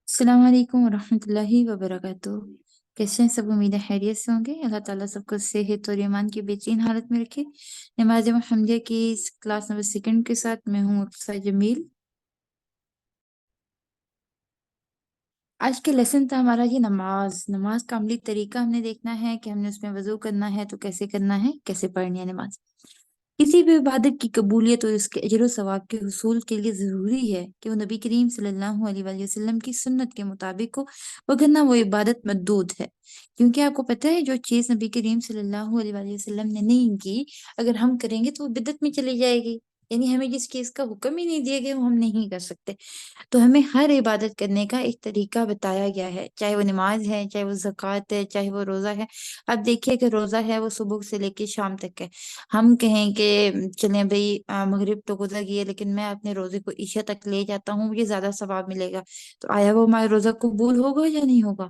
अस्सलाम वालेकुम वरहमतुल्लाहि वबरकातुह। कैसे हैं सब? उम्मीद है खैरियत से होंगे। अल्लाह ताला सबको सेहत और ईमान की बेहतरीन हालत में रखे। नमाज मुहम्मदिया की क्लास नंबर सेकंड के साथ मैं हूँ अफसा जमील। आज के लेसन था हमारा ये नमाज नमाज का अमली तरीका हमने देखना है कि हमने उसमें वजू करना है तो कैसे करना है, कैसे पढ़नी है नमाज। किसी भी इबादत की कबूलियत और उसके अजर सवाब के हुसूल के लिए जरूरी है कि वो नबी करीम सल्लल्लाहु अलैहि वसल्लम की सुन्नत के मुताबिक हो, वगरना वो इबादत मरदूद है। क्योंकि आपको पता है जो चीज नबी करीम सल्लल्लाहु अलैहि वसल्लम ने नहीं की, अगर हम करेंगे तो वो बिदअत में चली जाएगी। यानी हमें जिस चीज का हुक्म ही नहीं दिया गया वो हम नहीं कर सकते। तो हमें हर इबादत करने का एक तरीका बताया गया है, चाहे वो नमाज है, चाहे वो ज़कात है, चाहे वो रोज़ा है। अब देखिए कि रोज़ा है वो सुबह से लेके शाम तक है। हम कहें कि चलें भाई, मगरिब तो गुजर गई है लेकिन मैं अपने रोजे को ईशा तक ले जाता हूँ, मुझे ज्यादा सवाब मिलेगा। तो आया वो हमारा रोजा कबूल होगा या नहीं होगा?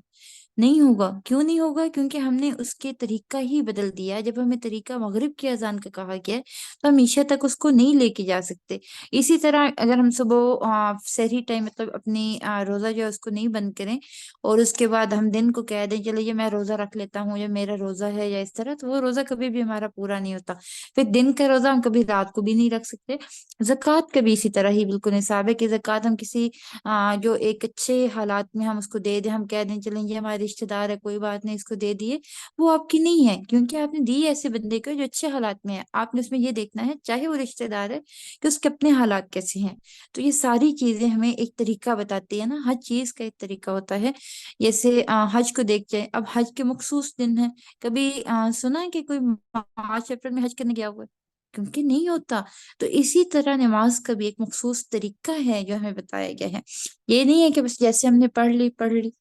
नहीं होगा। क्यों नहीं होगा? क्योंकि हमने उसके तरीका ही बदल दिया है। जब हमें तरीका मगरिब की अजान का कहा गया है तो हम ईशा तक उसको नहीं लेके जा सकते। इसी तरह अगर हम सुबह सहरी टाइम मतलब अपनी रोजा जो है उसको नहीं बंद करें और उसके बाद हम दिन को कह दें चलो ये मैं रोजा रख लेता हूँ या मेरा रोजा है या इस तरह, तो वो रोजा कभी भी हमारा पूरा नहीं होता। फिर दिन का रोजा हम कभी रात को भी नहीं रख सकते। जक़ात का भी इसी तरह ही बिल्कुल निसाब है कि जक़ात हम किसी जो एक अच्छे हालात में हम उसको दे दें, हम कह दें चलें ये हमारे रिश्तेदार है कोई बात नहीं इसको दे दिए, वो आपकी नहीं है। क्योंकि आपने दी है ऐसे बंदे को जो अच्छे हालात में है। आपने उसमें ये देखना है चाहे वो रिश्तेदार है कि उसके अपने हालात कैसे हैं। तो ये सारी चीजें हमें एक तरीका बताती है ना, हर चीज का एक तरीका होता है। जैसे हज को देख जाए, अब हज के मखसूस दिन है। कभी सुना है कि कोई मार्च अप्रैल में हज करने गया हुआ है? क्योंकि नहीं होता। तो इसी तरह नमाज का भी एक मखसूस तरीका है जो हमें बताया गया है। ये नहीं है कि बस जैसे हमने पढ़ ली।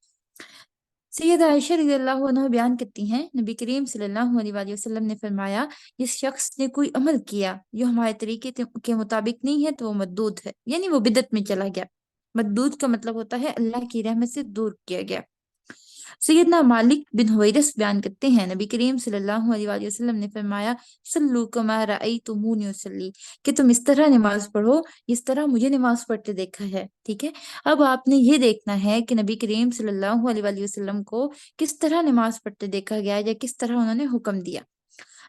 सैयद आयशा रज़ियल्लाहु अन्हा बयान करती हैं, नबी करीम सल्लल्लाहु अलैहि वसल्लम ने फरमाया, जिस शख्स ने कोई अमल किया जो हमारे तरीके के मुताबिक नहीं है तो वो मदूद है, यानी वो बिदत में चला गया। मदूद का मतलब होता है अल्लाह की रहमत से दूर किया गया। सैयदना मालिक बिन हुवैरिस बयान करते हैं, नबी करीम सल्लल्लाहु अलैहि वसल्लम ने फरमाया, सल्लू कमा रअयतुमूनी उसल्ली, कि तुम इस तरह नमाज पढ़ो इस तरह मुझे नमाज पढ़ते देखा है। ठीक है। अब आपने ये देखना है कि नबी करीम सल्लल्लाहु अलैहि वसल्लम को किस तरह नमाज पढ़ते देखा गया है या किस तरह उन्होंने हुक्म दिया।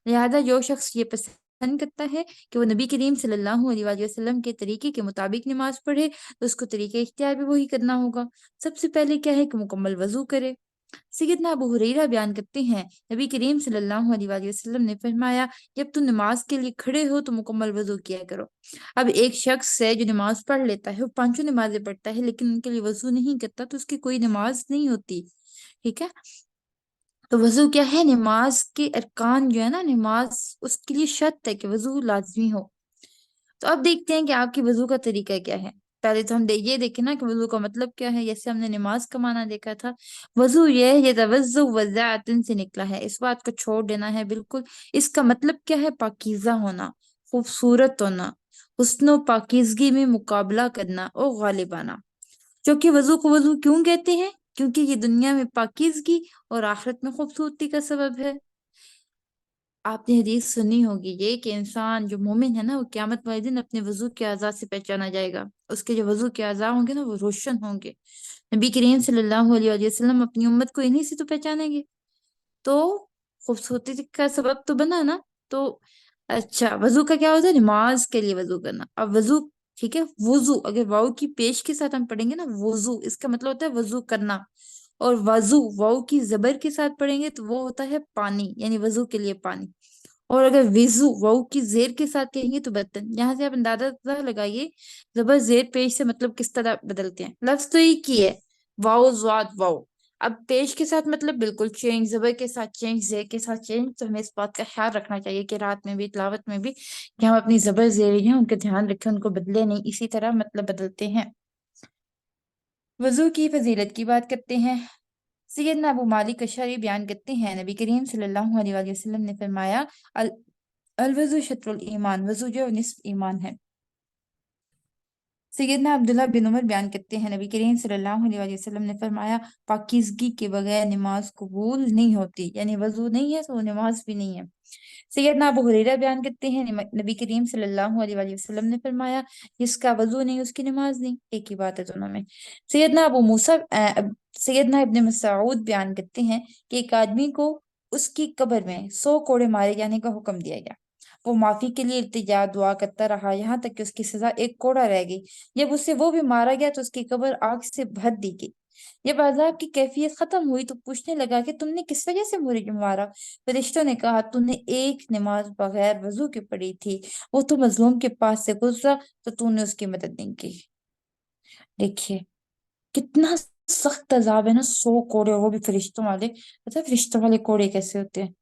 लिहाजा जो शख्स ये पसंद करता है कि वो नबी करीम सल्लल्लाहु अलैहि वसल्लम के तरीके के मुताबिक नमाज पढ़े, तो उसको तरीके इख्तियार भी वही करना होगा। सबसे पहले क्या है कि मुकम्मल वजू करे। सैयदना अबू हुरैरा बयान करते हैं, नबी करीम सल्लल्लाहु अलैहि वसल्लम ने फरमाया, जब तुम नमाज के लिए खड़े हो तो मुकम्मल वजू किया करो। अब एक शख्स है जो नमाज पढ़ लेता है, वो पांचों नमाजें पढ़ता है लेकिन उनके लिए वजू नहीं करता, तो उसकी कोई नमाज नहीं होती। ठीक है। तो वजू क्या है? नमाज के अरकान जो है ना, नमाज उसके लिए शर्त है कि वजू लाजमी हो। तो अब देखते हैं कि आपकी वजू का तरीका क्या है। पहले तो हम ये देखें ना कि वजू का मतलब क्या है। जैसे हमने नमाज का माना देखा था, वजू ये तवज्जु वज़ाअतन से निकला है, इस बात को छोड़ देना है बिल्कुल। इसका मतलब क्या है? पाकीज़ा होना, खूबसूरत होना, हुस्न व पाकीज़गी में मुकाबला करना और गालिब आना। क्योंकि वजू को वजू क्यों कहते हैं? क्योंकि ये दुनिया में पाकीज़गी और आखिरत में खूबसूरती का सबब है। आपने हदीस सुनी होगी ये कि इंसान जो मोमिन है ना, वो क्यामत वाले दिन अपने वजू के आज़ाद से पहचाना जाएगा। उसके जो वजू के आज़ा होंगे ना वो रोशन होंगे। नबी करीम सल्लल्लाहु अलैहि वसल्लम अपनी उम्मत को इन्हीं से तो पहचानेंगे। तो खूबसूरती का सबब तो बना ना। तो अच्छा, वजू का क्या होता है? नमाज के लिए वजू करना। अब वजू, ठीक है, वजू अगर वाव की पेश के साथ हम पढ़ेंगे ना, वजू इसका मतलब होता है वजू करना। और वजू वाव की जबर के साथ पढ़ेंगे तो वो होता है पानी, यानी वजू के लिए पानी। और अगर विजु वाउ की जेर के साथ कहेंगे तो बर्तन। यहाँ से आप अंदाजा लगाइए जबर जेर पेश से मतलब किस तरह बदलते हैं। लफ्ज तो एक ही है, वाओ ज्वाद वाओ। अब पेश के साथ मतलब बिल्कुल चेंज, जबर के साथ चेंज, जेर के साथ चेंज। तो हमें इस बात का ख्याल रखना चाहिए कि रात में भी तिलावत में भी कि हम अपनी जबर जेर हैं उनका ध्यान रखें, उनको बदले नहीं, इसी तरह मतलब बदलते हैं। वजू की फजीलत की बात करते हैं। सैयदना अबू मालिक अशअरी बयान करते हैं, नबी करीम सल्लल्लाहु अलैहि वसल्लम ने फरमाया, अलवजु शत्रुल ईमान, वजू जो निस्फ ईमान है। सैयदना अब्दुल्ला बिन उमर बयान करते हैं, नबी करीम सल्लल्लाहु अलैहि वसल्लम ने फरमाया, पाकीज़गी के बगैर नमाज कबूल नहीं होती। यानी वजू नहीं है तो नमाज भी नहीं है। सैयदना अबू हुरैरा बयान करते हैं, नबी करीम सल्लल्लाहु अलैहि वसल्लम ने फरमाया, जिसका वजू नहीं उसकी नमाज नहीं। एक ही बात है दोनों में। सैयदना अबू मूसा सैयदना इब्न मसऊद बयान करते हैं कि एक आदमी को उसकी कब्र में 100 कोड़े मारे जाने का हुक्म दिया गया। वो माफी के लिए इल्तिजा दुआ करता रहा, यहाँ तक कि उसकी सजा एक कोड़ा रह गई। जब उससे वो भी मारा गया तो उसकी कब्र आग से भर दी गई। जब अजाब की कैफियत खत्म हुई तो पूछने लगा कि तुमने किस वजह से मुझे मारा। फरिश्तों ने कहा, तूने एक नमाज बगैर वजू की पढ़ी थी, वो तो मजलूम के पास से गुजरा तो तूने उसकी मदद नहीं की। देखिए कितना सख्त अजाब है ना, 100 कोड़े, वो भी फरिश्तों वाले। पता है फरिश्तों वाले कोड़े कैसे होते हैं?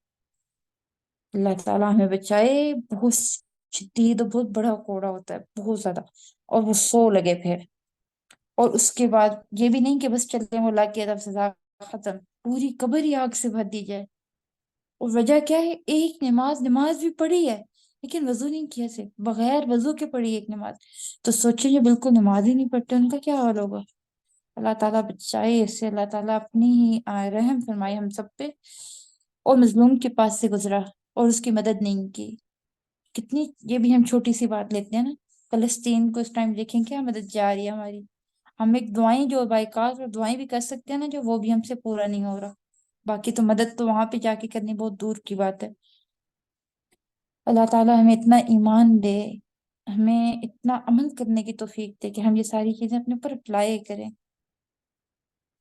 अल्लाह ताला हमें बचाए। बहुत शदीद और बहुत बड़ा कोड़ा होता है, बहुत ज्यादा। और वो 100 लगे फिर। और उसके बाद ये भी नहीं कि बस चलते वो लग गया तब सजा खत्म, पूरी कब्र ही आग से भर दी जाए। और वजह क्या है? एक नमाज, नमाज भी पढ़ी है लेकिन वजू नहीं किया, से बगैर वजू के पढ़ी एक नमाज। तो सोचिए जो बिल्कुल नमाज ही नहीं पढ़ते उनका क्या हाल होगा। अल्लाह ताला बचाए इससे। अल्लाह ताला अपनी ही रहम फरमाए हम सब पे। और मजलूम के पास से गुजरा और उसकी मदद नहीं की। कितनी, ये भी हम छोटी सी बात लेते हैं ना, फलस्तीन को इस टाइम देखें क्या मदद जा रही है हमारी। हम एक दुआएं जो बाइकाट और दुआएं भी कर सकते हैं ना, जो वो भी हमसे पूरा नहीं हो रहा। बाकी तो मदद तो वहां पे जाके करनी बहुत दूर की बात है। अल्लाह ताला हमें इतना ईमान दे, हमें इतना अमल करने की तौफीक दे कि हम ये सारी चीजें अपने ऊपर अप्लाई करें।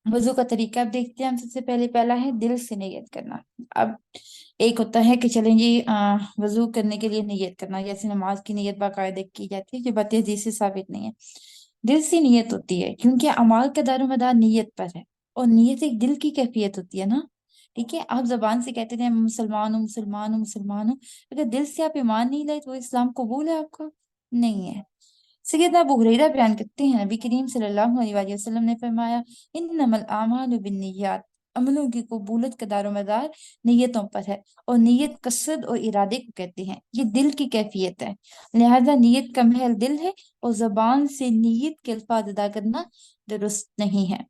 वजू का तरीका अब देखते हैं हम। सबसे पहले पहला है दिल से नियत करना। अब एक होता है कि चलें जी, वजू करने के लिए नियत करना, जैसे नमाज की नियत बाकायदे की जाती है, जो बात हदीस से साबित नहीं है। दिल से नियत होती है क्योंकि अमाल का दारोमदार नियत पर है। और नियत एक दिल की कैफियत होती है ना। ठीक है, आप जबान से कहते थे मुसलमान हूँ, मुसलमान हूँ, मुसलमान हूँ, अगर दिल से आप ईमान नहीं लाए तो वो इस्लाम कबूल है आपका? नहीं है। सैयदना अबू हुरैरा बयान करते हैं, नबी करीम सल्लल्लाहु अलैहि वसल्लम ने फरमाया, इन्नमल आमालु बिन्नियात, अमलों की कबूलत का दारोमदार नीयतों पर है। और नीयत कसद और इरादे को कहते हैं, ये दिल की कैफियत है। लिहाजा नीयत का महल दिल है और जबान से नीयत के अल्फाज अदा करना दुरुस्त नहीं है।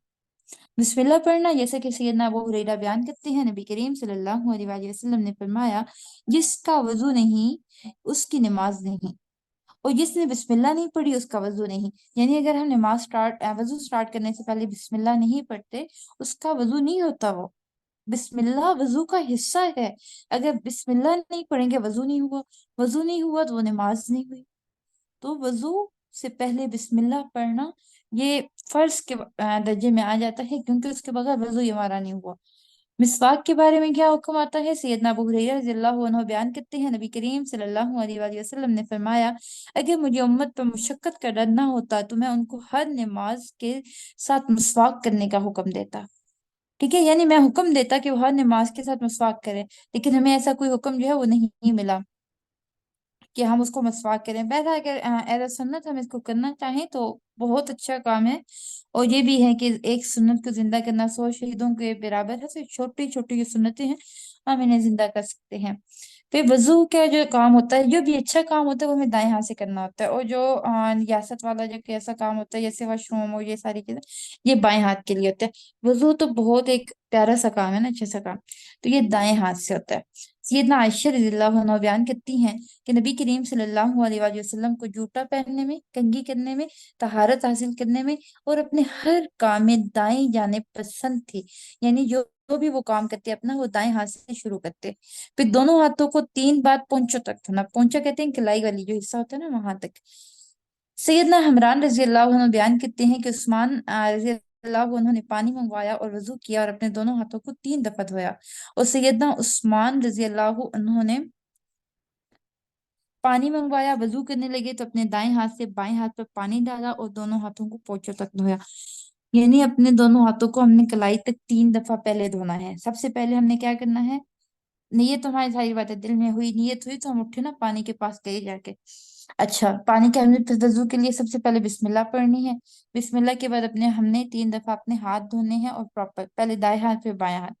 बिस्मिल्लाह पढ़ना, जैसे कि सैयदना अबू हुरैरा बयान करते हैं, नबी करीम सल्लल्लाहु अलैहि वसल्लम ने फरमाया, जिसका वजू नहीं उसकी नमाज नहीं, और जिसने बिस्मिल्लाह नहीं पढ़ी उसका वजू नहीं। यानी अगर हम नमाज वजू स्टार्ट करने से पहले बिस्मिल्लाह नहीं पढ़ते, उसका वजू नहीं होता वो। बिस्मिल्लाह वजू का हिस्सा है। अगर बिस्मिल्लाह नहीं पढ़ेंगे वजू नहीं हुआ, वजू नहीं हुआ तो वो नमाज नहीं हुई। तो वजू से पहले बिस्मिल्लाह पढ़ना ये फर्ज के दर्जे में आ जाता है, क्योंकि उसके बगैर वजू ही हमारा नहीं हुआ। मिसवाक के बारे में क्या हुक्म आता है? सैयदना अबू हुरैरा रज़ियल्लाहु अन्हु बयान करते हैं, नबी करीम सल्लल्लाहु अलैहि वसल्लम ने फरमाया, अगर मुझे उम्मत पर मुशक्कत करना होता तो मैं उनको हर नमाज के साथ मिसवाक करने का हुक्म देता। ठीक है, यानी मैं हुक्म देता कि वो हर नमाज के साथ मिसवाक करें, लेकिन हमें ऐसा कोई हुक्म जो है वो नहीं मिला कि हम उसको मसवाक करें। बहरहाल अगर एज अ सुन्नत हम इसको करना चाहें तो बहुत अच्छा काम है। और ये भी है कि एक सुन्नत को जिंदा करना 100 शहीदों के बराबर है। तो छोटी छोटी जो सुन्नतें हैं हम इन्हें जिंदा कर सकते हैं। फिर वजू का जो काम होता है, जो भी अच्छा काम होता है वो हमें दाएं हाथ से करना होता है। और जो नियासत वाला जो कैसा काम होता है, जैसे वॉशरूम और ये सारी चीजें, ये बाएं हाथ के लिए होता है। वजू तो बहुत एक प्यारा सा काम है ना, अच्छा सा काम, तो ये दाएं हाथ से होता है। सैयदना आयशा रज़ियल्लाहु अन्हा बयान करती हैं कि नबी करीम सल्लल्लाहु अलैहि वसल्लम को जूता पहनने में, कंघी करने में, तहारत हासिल करने में और अपने हर काम में दाएं जाने पसंद थी। यानी जो भी वो काम करते अपना, वो दाएं हाथ से शुरू करते। फिर दोनों हाथों को 3 बार पोंछों तक धोना। पोंछा कहते हैं कलाई वाली जो हिस्सा होता है ना, वहां तक। सैयदना हमरान रजी अल्लाह अन्हु बयान करते हैं कि उस्मान रजी अल्लाह अन्हु ने पानी मंगवाया और वजू किया और अपने दोनों हाथों को 3 दफा धोया। और सैयदना उस्मान रजी अल्लाह अन्हु ने पानी मंगवाया, वजू करने लगे तो अपने दाएं हाथ से बाएं हाथ पर पानी डाला और दोनों हाथों को पोंछों तक धोया। यानी अपने दोनों हाथों को हमने कलाई तक 3 दफा पहले धोना है। सबसे पहले हमने क्या करना है? नियत तो हमारी सारी बात है, दिल में हुई, नियत हुई तो हम उठे ना पानी के पास गए जाके। अच्छा, पानी के हमने फिर वजू के लिए सबसे पहले बिस्मिल्लाह पढ़नी है। बिस्मिल्लाह के बाद अपने हमने 3 दफा अपने हाथ धोने हैं, और प्रॉपर पहले दाएं हाथ फिर बाएं हाथ।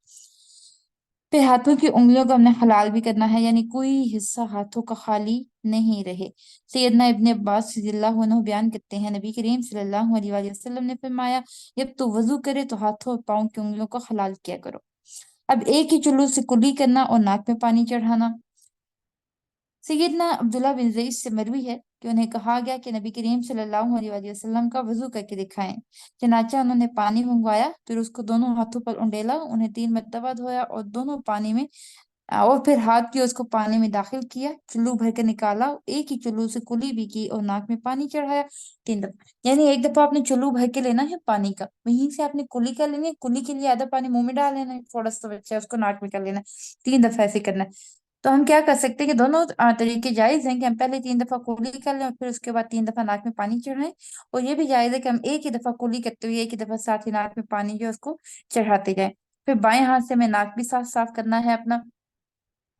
फिर हाथों की उंगलियों को हमने हलाल भी करना है, यानी कोई हिस्सा हाथों का खाली नहीं रहे। सैयदना इब्न अब्बास रज़ियल्लाहु अन्हु बयान करते हैं, नबी करीम सल्लल्लाहु अलैहि वसल्लम ने फरमाया, जब तो वजू करे तो हाथों और पाँव की उंगलियों को हलाल किया करो। अब एक ही चुल्लू से कुल्ली करना और नाक में पानी चढ़ाना। सैयदना अब्दुल्ला बिन ज़ैद से मरवी है कि उन्हें कहा गया कि नबी करीम सल्लल्लाहु अलैहि वसल्लम का वजू करके दिखाएं। चनाचा उन्होंने पानी मंगवाया, फिर उसको दोनों हाथों पर उंडेला, उन्हें 3 मरतबा धोया और दोनों पानी में और फिर हाथ की उसको पानी में दाखिल किया, चुल्लू भर के निकाला, एक ही चुल्लू से कुली भी की और नाक में पानी चढ़ाया 3 दफा। यानी एक दफा आपने चुल्लू भर के लेना है पानी का, वहीं से आपने कुली कर लेनी है, कुली के लिए आधा पानी मुंह में डाल लेना है, थोड़ा सा बच्चा है उसको नाक में कर लेना है, 3 दफा ऐसे करना है। तो हम क्या कर सकते हैं कि दोनों तरीके जायज हैं कि हम पहले 3 दफा कुली कर लें और फिर उसके बाद 3 दफा नाक में पानी चढ़ाएं, और ये भी जायज है कि हम एक ही दफा कुली करते हुए एक ही दफा साथ ही नाक में पानी जो है उसको चढ़ाते जाएं। फिर बाएं हाथ से हमें नाक भी साफ साफ करना है अपना।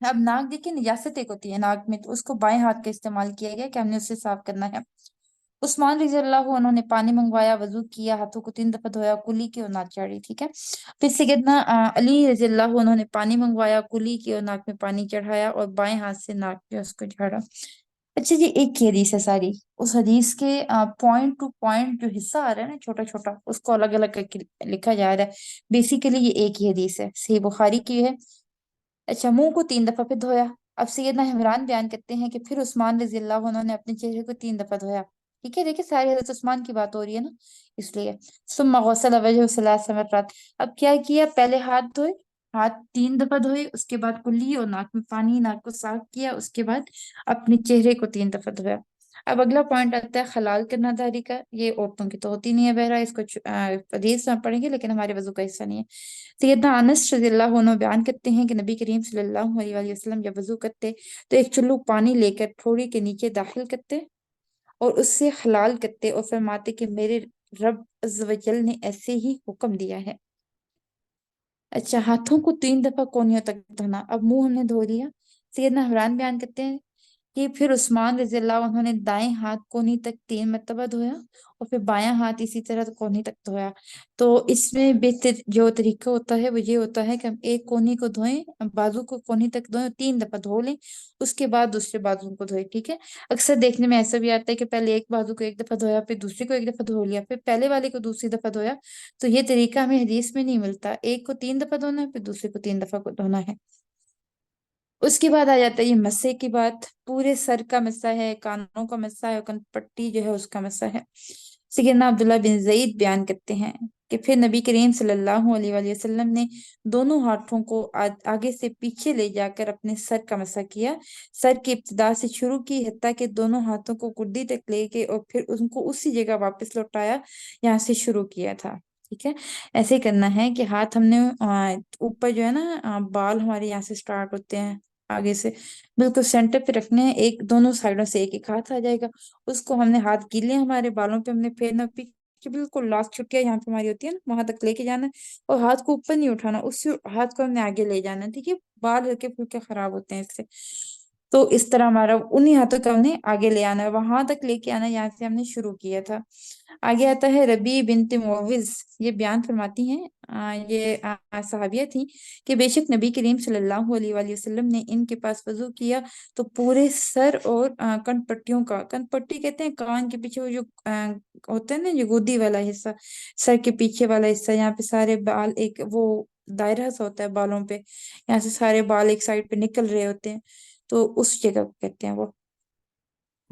अब नाक देखिए निजात एक होती है नाक में, तो उसको बाएं हाथ का इस्तेमाल किया गया कि हमने उससे साफ करना है। उस्मान रजी अल्लाह उन्होंने पानी मंगवाया, वजू किया, हाथों को 3 दफा धोया, कुली की और नाक चढ़ी, ठीक है। फिर सैयदना अली रजी अल्लाह उन्होंने पानी मंगवाया, कुली की और नाक में पानी चढ़ाया और बाएं हाथ से नाक पे उसको झाड़ा। अच्छा जी, एक ही हदीस है सारी, उस हदीस के पॉइंट टू पॉइंट जो हिस्सा आ रहा है ना छोटा छोटा, उसको अलग अलग करके लिखा जा रहा है। बेसिकली ये एक ही हदीस है, सही बुखारी की है। अच्छा, मुंह को 3 दफा फिर धोया। अब सैयदना इमरान बयान करते हैं कि फिर उस्मान रजी अल्लाह उन्होंने अपने चेहरे को 3 दफा धोया। ठीक है, देखिए सारी हजरत उस्मान की बात हो रही है ना, इसलिए। सुम्मा गसल वजह सलास मर्रात। अब क्या किया, पहले हाथ धोए, हाथ 3 दफा धोए, उसके बाद कुल्ली और नाक में पानी, नाक को साफ किया, उसके बाद अपने चेहरे को 3 दफा धोया। अब अगला पॉइंट आता है खलाल करना दाढ़ी का। ये औरतों की तो होती नहीं है, बहरा इसको हदीस में पढ़ेंगे लेकिन हमारे वजू का हिस्सा नहीं है। सैयदना अनस रज़ियल्लाहु अन्हु बयान करते हैं कि नबी करीम सल्लल्लाहु अलैहि वसल्लम जब वजू करते तो एक चुल्लू पानी लेकर ठोड़ी के नीचे दाखिल करते और उससे हलाल करते और फरमाते कि मेरे रब अज़्ज़ व जल ने ऐसे ही हुक्म दिया है। अच्छा, हाथों को 3 दफा कोनियों तक धोना। अब मुंह हमने धो लिया। सैयदना इमरान बयान करते हैं कि फिर उस्मान रज़ियल्लाहु अन्हु ने दाएं हाथ कोहनी तक 3 मरतबा धोया और फिर बायां हाथ इसी तरह कोहनी तक धोया। तो इसमें बेहतर जो तरीका होता है वो ये होता है कि हम एक कोहनी को धोएं, बाजू को कोहनी तक धोएं, 3 दफा धो लें, उसके बाद दूसरे बाजू को धोएं, ठीक है। अक्सर देखने में ऐसा भी आता है कि पहले एक बाजू को एक दफा धोया, फिर दूसरे को एक दफा धो लिया, फिर पहले वाले को दूसरी दफा धोया। तो ये तरीका हमें हदीस में नहीं मिलता, एक को 3 दफा धोना है, फिर दूसरे को 3 दफा को धोना है। उसके बाद आ जाता है ये मस्से की बात। पूरे सर का मस्सा है, कानों का मस्सा है और कनपट्टी जो है उसका मस्सा है। सैयदना अब्दुल्ला बिन ज़ैद बयान करते हैं कि फिर नबी करीम सल्लल्लाहु अलैहि वसल्लम ने दोनों हाथों को आगे से पीछे ले जाकर अपने सर का मसा किया। सर की इब्तिदा से शुरू की, हत्ता कि दोनों हाथों को गुड्डी तक लेके और फिर उनको उसी जगह वापस लौटाया यहाँ से शुरू किया था, ठीक है। ऐसे ही करना है कि हाथ हमने ऊपर जो है ना बाल हमारे यहाँ से स्टार्ट होते हैं आगे से, बिल्कुल सेंटर पे रखने हैं, एक दोनों साइडों से एक एक हाथ आ जाएगा। उसको हमने हाथ गीले हमारे बालों पे हमने फेरना, पीछे बिल्कुल लास्ट छुटिया यहाँ पे हमारी होती है ना, वहां तक लेके जाना है और हाथ को ऊपर नहीं उठाना, उस हाथ को हमने आगे ले जाना है, ठीक है। बाल हल्के फुल्के खराब होते हैं इससे। तो इस तरह हमारा उन्हीं हाथों को हमने आगे ले आना है, वहां तक लेके आना है, यहाँ से हमने शुरू किया था। आगे आता है रबी बिनत मुअव्विज, ये बयान फरमाती हैं, ये सहाबिया थी कि बेशक नबी करीम सल्लल्लाहु अलैहि वसल्लम ने इनके पास वजू किया तो पूरे सर और कनपट्टियों का, कनपट्टी कहते हैं कान के पीछे वो जो होता है ना, जो गोदी वाला हिस्सा, सर के पीछे वाला हिस्सा, यहाँ पे सारे बाल एक वो दायरा सा होता है बालों पे, यहाँ से सारे बाल एक साइड पे निकल रहे होते हैं, तो उस जगह को कहते हैं वो।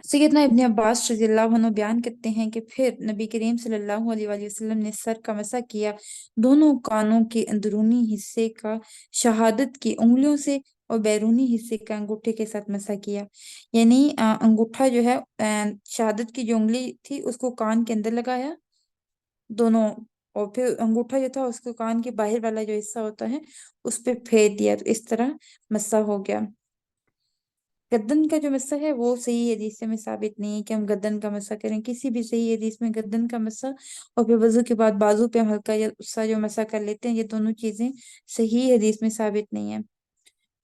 सैयदना इब्ने अब्बास रज़ियल्लाहु अन्हु बयान करते हैं कि फिर नबी करीम सल्लल्लाहु अलैहि वसल्लम ने सर का मसा किया, दोनों कानों के अंदरूनी हिस्से का शहादत की उंगलियों से और बैरूनी हिस्से का अंगूठे के साथ मसा किया। यानी अंगूठा जो है शहादत की जो उंगली थी उसको कान के अंदर लगाया दोनों, और फिर अंगूठा जो था उसको कान के बाहर वाला जो हिस्सा होता है उस पे फेर दिया, तो इस तरह मसा हो गया। गर्दन का जो मस्सा है वो सही हदीस से में साबित नहीं है कि हम गर्दन का मस्सा करें, किसी भी सही हदीस में गर्दन का मस्सा और फिर वजू के बाद बाजू पे हम हल्का या सा जो मस्सा कर लेते हैं, ये दोनों चीजें सही हदीस में साबित नहीं है।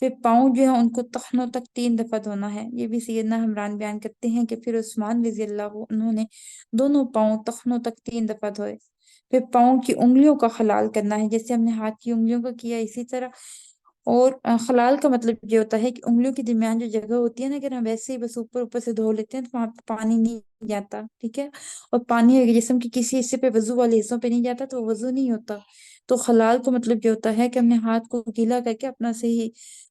फिर पाँव जो है उनको तखनों तक 3 दफा धोना है, ये भी सैयदना हमरान बयान करते हैं कि फिर उस्मान रजी अल्लाह उन्होंने दोनों पाँव तखनों तक 3 दफा धोए। फिर पाँव की उंगलियों का खलाल करना है, जैसे हमने हाथ की उंगलियों का किया इसी तरह, اور خلال کا مطلب یہ ہوتا ہے کہ انگلیوں کے درمیان جو جگہ ہوتی ہے نا، اگر ہم ویسے ہی بس اوپر اوپر سے دھو لیتے ہیں تو وہاں پہ پانی نہیں جاتا، ٹھیک ہے، اور پانی اگر جسم کے کسی حصے پہ وضو والے حصوں پہ نہیں جاتا تو وہ وضو نہیں ہوتا۔ تو خلال کا مطلب یہ ہوتا ہے کہ ہم نے ہاتھ کو گیلا کر کے اپنا صحیح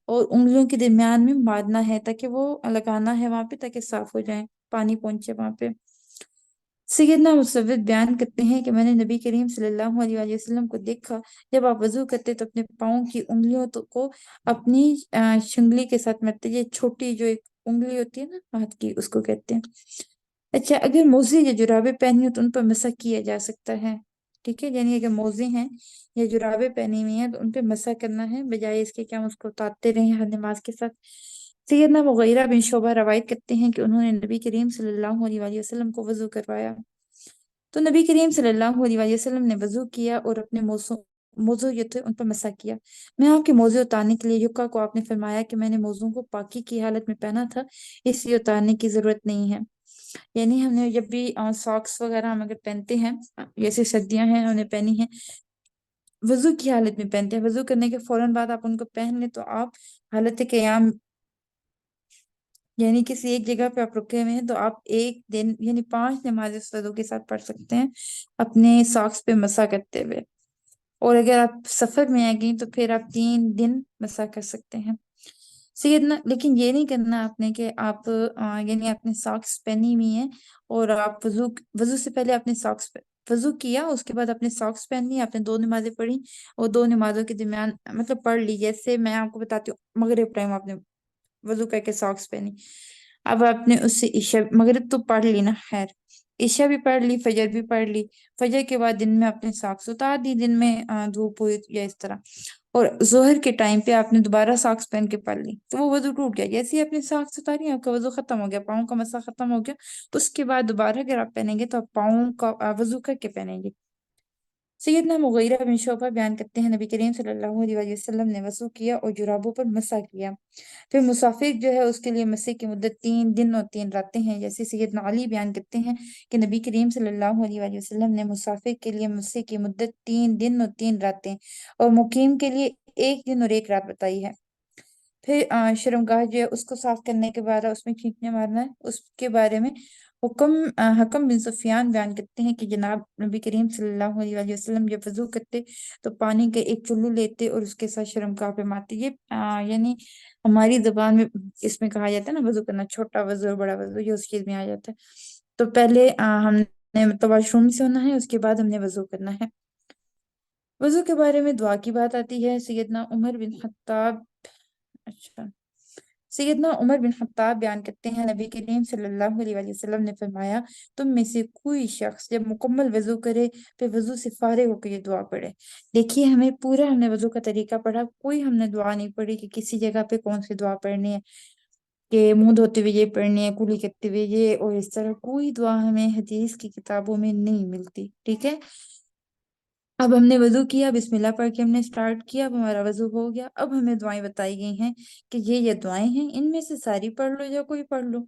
اور انگلیوں کے درمیان میں مارنا ہے، تاکہ وہ لگانا ہے وہاں پہ تاکہ صاف ہو جائے، پانی پہنچے وہاں پہ۔ سیدنا مصوت بیان کرتے ہیں کہ میں نے نبی کریم صلی اللہ علیہ وآلہ وسلم کو دیکھا، جب آپ وضو کرتے تو اپنے پاؤں کی انگلیوں کو اپنی شنگلی کے ساتھ ملتے، یہ چھوٹی جو ایک انگلی ہوتی ہے نا ہاتھ کی، اس کو کہتے ہیں۔ اچھا، اگر موزے یا جرابیں پہنی ہو تو ان پر مسح کیا جا سکتا ہے، ٹھیک ہے، یعنی اگر موزے ہیں یا جرابیں پہنی ہوئی ہیں تو ان پہ مسح کرنا ہے، بجائے اس کے کہ ہم اس کو اتارتے رہیں ہر نماز کے ساتھ۔ سیدنا مغیرہ بن شعبہ روایت کرتے ہیں کہ انہوں نے نبی کریم صلی اللہ علیہ وآلہ وسلم کو وضو کروایا، تو نبی کریم صلی اللہ علیہ وآلہ وسلم نے وضو کیا اور اپنے موضوع جو تھے ان پر مسح کیا۔ میں آپ کے موضوع اتارنے کے لیے یکا کو آپ نے فرمایا کہ میں نے موضوع کو پاکی کی حالت میں پہنا تھا، اس لیے اتارنے کی ضرورت نہیں ہے۔ یعنی ہم نے جب بھی ساکس وغیرہ ہم اگر پہنتے ہیں، جیسے سردیاں ہیں ہم نے پہنی ہیں، وضو کی حالت میں پہنتے ہیں، وضو کرنے کے فوراً بعد آپ ان کو پہن لیں تو آپ حالت قیام، یعنی کسی ایک جگہ پہ آپ رکے ہوئے ہیں تو آپ ایک دن یعنی 5 نمازیں وضو کے ساتھ پڑھ سکتے ہیں اپنے ساکس پہ مسح کرتے ہوئے، اور اگر آپ سفر میں آ گئی تو پھر آپ 3 دن مسح کر سکتے ہیں۔ سیدنا، لیکن یہ نہیں کرنا آپ نے کہ آپ یعنی اپنے ساکس پہنی ہوئی ہیں اور آپ وضو سے پہلے اپنے ساکس پہ وضو کیا، اس کے بعد اپنے ساکس پہن لی، آپ نے 2 نمازیں پڑھی اور 2 نمازوں کے درمیان مطلب پڑھ لی، جیسے میں آپ کو بتاتی ہوں، مغرب ٹائم آپ نے وضو کر کے ساکس پہنی، اب آپ نے اس سے عشاء مغرب تو پڑھ لی نا، خیر عشاء بھی پڑھ لی، فجر بھی پڑھ لی، فجر کے بعد دن میں اپنے ساکس اتار دی، دن میں دھوپ ہوئی یا اس طرح، اور ظہر کے ٹائم پہ آپ نے دوبارہ ساکس پہن کے پڑھ لی تو وہ وضو ٹوٹ گیا، جیسے ہی اپنے ساکس اتاری آپ کا وضو ختم ہو گیا، پاؤں کا مسح ختم ہو گیا، اس کے بعد دوبارہ اگر آپ پہنیں گے تو آپ پاؤں کا وضو کر کے پہنیں گے۔ سیدنا مغیرہ بن شعبہ بیان کرتے ہیں نبی کریم صلی اللہ علیہ وآلہ وسلم نے وضو کیا اور جرابوں پر مسح کیا، پھر مسافر جو ہے اس کے لیے مسح کی مدت 3 دن اور 3 راتیں ہیں، جیسے سیدنا علی بیان کرتے ہیں کہ نبی کریم صلی اللہ علیہ وآلہ وسلم نے مسافر کے لیے مسح کی مدت 3 دن اور 3 راتیں اور مقیم کے لیے 1 دن اور 1 رات بتائی ہے۔ پھر شرمگاہ جو ہے اس کو صاف کرنے کے بعد اس میں چھینکنے مارنا ہے، اس کے بارے میں حکم بن سفیان بیان کرتے ہیں کہ جناب نبی کریم صلی اللہ علیہ وآلہ وسلم جب وضو کرتے تو پانی کا ایک چلو لیتے اور اس کے ساتھ شرمگاہ پہ مارتے، یہ یعنی ہماری زبان میں اس میں کہا جاتا ہے نا وضو کرنا، چھوٹا وضو اور بڑا وضو، یہ اس چیز میں آ جاتا ہے۔ تو پہلے ہم نے مطلب واش روم سے ہونا ہے، اس کے بعد ہم نے وضو کرنا ہے۔ وضو کے بارے میں دعا کی بات آتی ہے، سیدنا عمر بن خطاب، اچھا، سیدنا عمر بن خطاب بیان کرتے ہیں نبی کریم صلی اللہ علیہ وآلہ وسلم نے فرمایا، تم میں سے کوئی شخص جب مکمل وضو کرے پھر وضو سے فارغ ہو کے یہ دعا پڑھے۔ دیکھیے ہمیں پورا ہم نے وضو کا طریقہ پڑھا، کوئی ہم نے دعا نہیں پڑھی کہ کسی جگہ پہ کون سی دعا پڑھنی ہے، کہ منہ دھوتے ہوئے یہ پڑھنی ہے، کلی کرتے ہوئے یہ، اور اس طرح کوئی دعا ہمیں حدیث کی کتابوں میں نہیں ملتی، ٹھیک ہے۔ اب ہم نے وضو کیا، بسم اللہ پڑھ کے ہم نے سٹارٹ کیا، اب ہمارا وضو ہو گیا، اب ہمیں دعائیں بتائی گئی ہیں کہ یہ دعائیں ہیں، ان میں سے ساری پڑھ لو یا کوئی پڑھ لو،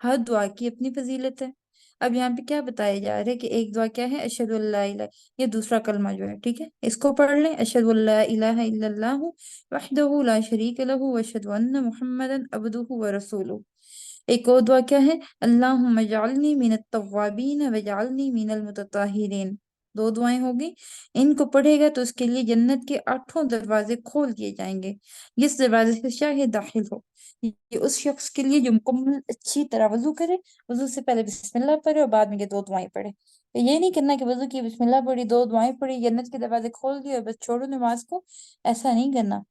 ہر دعا کی اپنی فضیلت ہے۔ اب یہاں پہ کیا بتایا جا رہا ہے کہ ایک دعا کیا ہے، اشہد اللہ الہ، یہ دوسرا کلمہ جو ہے، ٹھیک ہے، اس کو پڑھ لیں، اشہد اللہ الہ الا اللہ وحدہ لا شریک لہ واشہد ان محمدا عبدہ ورسولہ۔ ایک اور دعا کیا ہے، اللہم اجعلنی من التوابین وجعلنی من المتطہرین، 2 دعائیں ہوگی، ان کو پڑھے گا تو اس کے لیے جنت کے 8 دروازے کھول دیے جائیں گے، جس دروازے سے چاہے داخل ہو۔ یہ اس شخص کے لیے جو مکمل اچھی طرح وضو کرے، وضو سے پہلے بسم اللہ پڑھے اور بعد میں یہ 2 دعائیں پڑھے۔ تو یہ نہیں کرنا کہ وضو کی بسم اللہ پڑھی، 2 دعائیں پڑھی، جنت کے دروازے کھول دیے اور بس چھوڑو نماز کو، ایسا نہیں کرنا۔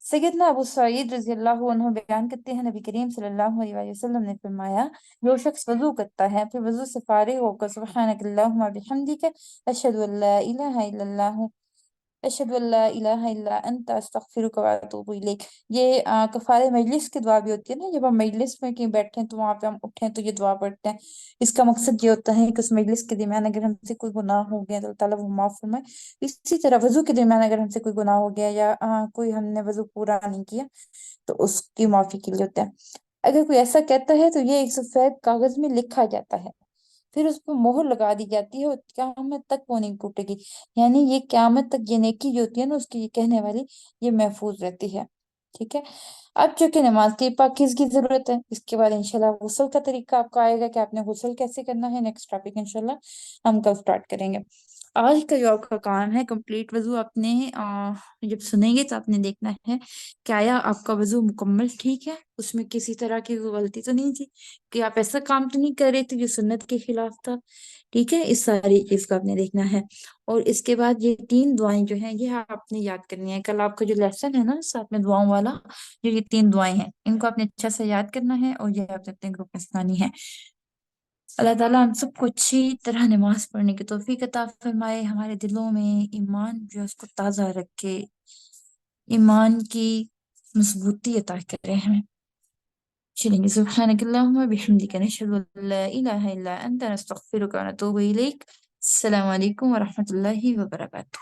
سیدنا ابو سعید رضی اللہ عنہ بیان کرتے ہیں نبی کریم صلی اللہ علیہ وآلہ وسلم نے فرمایا، جو شخص وضو کرتا ہے پھر وضو سے فارغ ہو کر سبحانک اللہم بحمدک اشہد ان لا الہ الا اللہ اشہد ان لا الہ الا انت استغفرک واتوب الیک، یہ کفارہ مجلس کی دعا بھی ہوتی ہے نا، جب ہم مجلس میں کہیں بیٹھے ہیں تو وہاں پہ ہم اٹھیں تو یہ دعا پڑھتے ہیں، اس کا مقصد یہ ہوتا ہے کہ اس مجلس کے درمیان اگر ہم سے کوئی گناہ ہو گیا تو اللہ تعالیٰ وہ معاف فرمائے۔ اسی طرح وضو کے درمیان اگر ہم سے کوئی گناہ ہو گیا یا کوئی ہم نے وضو پورا نہیں کیا تو اس کی معافی کے لیے ہوتا ہے۔ اگر کوئی ایسا کہتا ہے تو یہ ایک سفید کاغذ میں لکھا جاتا ہے، پھر اس پہ مہر لگا دی جاتی ہے اور قیامت تک وہ نہیں ٹوٹے گی۔ یعنی یہ قیامت تک یہ نیکی جو ہوتی ہے نا اس کی یہ کہنے والی، یہ محفوظ رہتی ہے۔ ٹھیک ہے، اب چونکہ نماز کی پاکیزگی کی ضرورت ہے، اس کے بعد انشاءاللہ غسل کا طریقہ آپ کا آئے گا کہ آپ نے غسل کیسے کرنا ہے، نیکسٹ ٹاپک انشاءاللہ ہم کل سٹارٹ کریں گے۔ آج کا جو آپ کا کام ہے کمپلیٹ وضو، آپ نے جب سنیں گے تو آپ نے دیکھنا ہے کہ آیا آپ کا وضو مکمل ٹھیک ہے، اس میں کسی طرح کی کوئی غلطی تو نہیں تھی، کہ آپ ایسا کام تو نہیں کر رہے تھے جو سنت کے خلاف تھا۔ ٹھیک ہے، اس ساری چیز کو آپ نے دیکھنا ہے، اور اس کے بعد یہ 3 دعائیں جو ہیں یہ آپ نے یاد کرنی ہے۔ کل آپ کا جو لیسن ہے نا ساتھ میں دعاؤں والا، جو یہ 3 دعائیں ہیں ان کو آپ نے اچھا سے یاد کرنا ہے، اور یہ آپ نے اپنے گروپ میں سنانی ہے۔ اللہ تعالیٰ ہم سب کو اچھی طرح نماز پڑھنے کی توفیق عطا فرمائے، ہمارے دلوں میں ایمان جو ہے اس کو تازہ رکھے، ایمان کی مضبوطی عطا کرے ہمیں۔ چلیں گے، سبحانک اللہم بحمدک نشہد ان لا الہ الا انت نستغفرک ونتوب الیک۔ السلام علیکم ورحمۃ اللہ وبرکاتہ۔